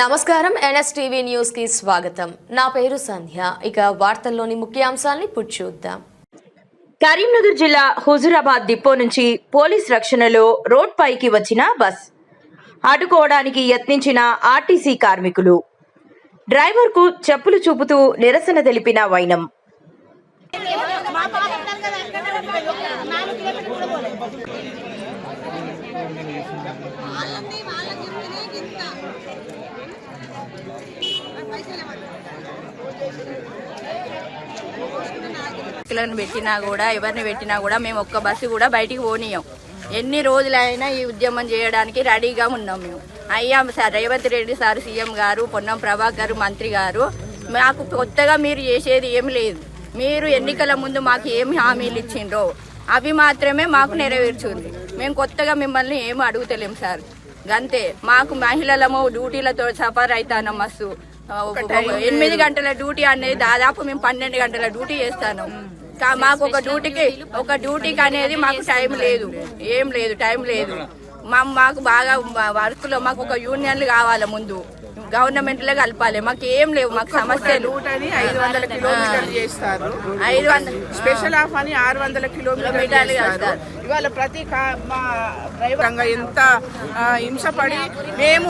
నమస్కారం NSTV news కి స్వాగతం. నా పేరు సంధ్య. ఇక వార్తల్లోని ముఖ్యాంశాలను ఇప్పుడు చూద్దాం. కరీంనగర్ జిల్లా హుజూరాబాద్ డిపో నుంచి పోలీస్ రక్షణలో రోడ్ పైకి వచ్చిన బస్ అడ్డుకోవడానికి యత్నించిన ఆర్టీసీ కార్మికులు, డ్రైవర్ కు చెప్పులు చూపుతూ నిరసన తెలిపిన వైనం. పెట్టినా కూడా ఎవరిని పెట్టినా కూడా మేము ఒక్క బస్సు కూడా బయటికి పోనీయం. ఎన్ని రోజులైనా ఈ ఉద్యమం చేయడానికి రెడీగా ఉన్నాం. మేము అయ్యాం sir. Revanth Reddy sir CM గారు, పొన్నం ప్రభాకర్ మంత్రి గారు, మాకు కొత్తగా మీరు చేసేది ఏం లేదు. మీరు ఎన్నికల ముందు మాకు ఏమి హామీలు ఇచ్చిండ్రో అవి మాత్రమే మాకు నెరవేర్చుంది. మేము కొత్తగా మిమ్మల్ని ఏమి అడుగుతలేం సార్. గంతే. మాకు మహిళలము డ్యూటీలతో సఫర్ అవుతాను. మస్తు 8 గంటల డ్యూటీ అనేది దాదాపు మేము 12 గంటల డ్యూటీ చేస్తాను. మాకు ఒక డ్యూటీకి అనేది మాకు టైం లేదు, ఏం లేదు, టైం లేదు. మాకు బాగా వర్క్ లో మాకు ఒక యూనియన్లు కావాలి, ముందు గవర్నమెంట్ లో కలపాలి. మాకు ఏం లేవు, మాకు సమస్యలు. 500 కిలోమీటర్లు చేస్తారు, 500 స్పెషల్ ఆఫ్ అని 600 కిలోమీటర్లు చేస్తారు. ఇవాళ ప్రతి డ్రైవర్ ఎంత హింసపడి మేము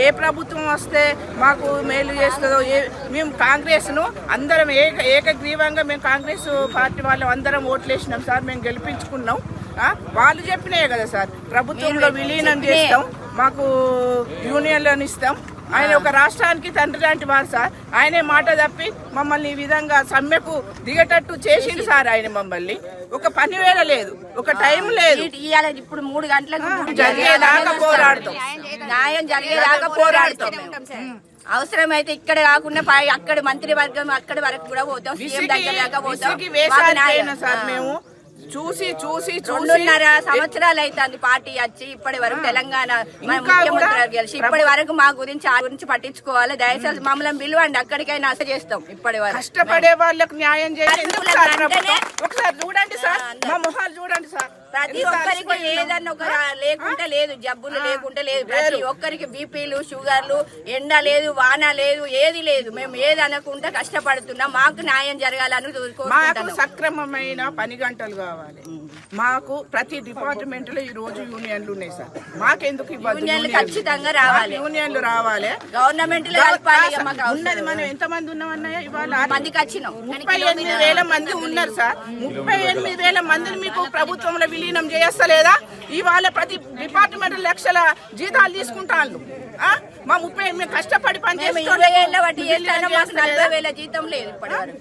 ఏ ప్రభుత్వం వస్తే మాకు మేలు చేస్తుందో. మేము కాంగ్రెస్ ను అందరం ఏకగ్రీవంగా మేము కాంగ్రెస్ పార్టీ వాళ్ళం అందరం ఓట్లేసినాం సార్. మేము గెలిపించుకున్నాం. వాళ్ళు చెప్పినాయే కదా సార్, ప్రభుత్వంలో విలీనం చేస్తాం, మాకు యూనియన్లను ఇస్తాం. ఆయన ఒక రాష్ట్రానికి తండ్రి లాంటి వారు సార్. ఆయనే మాట తప్పి మమ్మల్ని ఈ విధంగా సమ్మెకు దిగేటట్టు చేసిండు సార్. ఆయన మమ్మల్ని ఒక పని వేళ లేదు, ఒక టైం లేదు. ఇప్పుడు 3 గంటలకు జరిగేదాకా పోరాడతాం, న్యాయం జరిగేదాకా పోరాడతాం. అవసరమైతే ఇక్కడ కాకుండా అక్కడ మంత్రి వర్గం అక్కడి వరకు కూడా పోతాం, సీఎం దగ్గర దాకా పోతాం సార్. మేము చూసి 2.5 సంవత్సరాలు అవుతుంది పార్టీ వచ్చి ఇప్పటి వరకు. తెలంగాణ ముఖ్యమంత్రి గెలిచి ఇప్పటి వరకు మా గురించి పట్టించుకోవాలి. దయచేసి మమ్మల్ని పిలవండి, అక్కడికైనా అసలు చేస్తాం. ఇప్పటి వరకు కష్టపడే వాళ్ళకు న్యాయం చేయాలి. ఒకసారి చూడండి సార్, మా మొహాలు చూడండి సార్. ప్రతి ఒక్కరికి ఏదన్నా ఒక లేకుంటే లేదు, జబ్బులు లేకుంటే లేదు. ప్రతి ఒక్కరికి బీపీలు, షుగర్లు, ఎండ లేదు, వాన లేదు, ఏది లేదు. మేము ఏది అనకుండా కష్టపడుతున్నాం. మాకు న్యాయం జరగాలని మాకు సక్రమమైన పని గంటలు కావాలి. మాకు ప్రతి డిపార్ట్మెంట్ లో ఈ రోజు యూనియన్లు ఉన్నాయి సార్. మాకెందుకు యూనియన్లు ఖచ్చితంగా రావాలి, యూనియన్లు రావాలి. గవర్నమెంట్ ఉన్నది మనం ఎంత మంది ఉన్నామన్నాయా? ఇవాళ మందికి వచ్చినాం. 38,000 మంది ఉన్నారు సార్. 38,000 మందిని మీకు ప్రభుత్వంలో విలీనం చేస్తలేదా? ఇవాళ ప్రతి డిపార్ట్మెంట్ లక్షల జీతాలు తీసుకుంటాను. మా 30 మేము కష్టపడి పనిచేస్తాం. 20 ఏళ్ళ వడ్డీ చేస్తాను, మాకు 40,000 జీతం లేదు ఇప్పటి వరకు.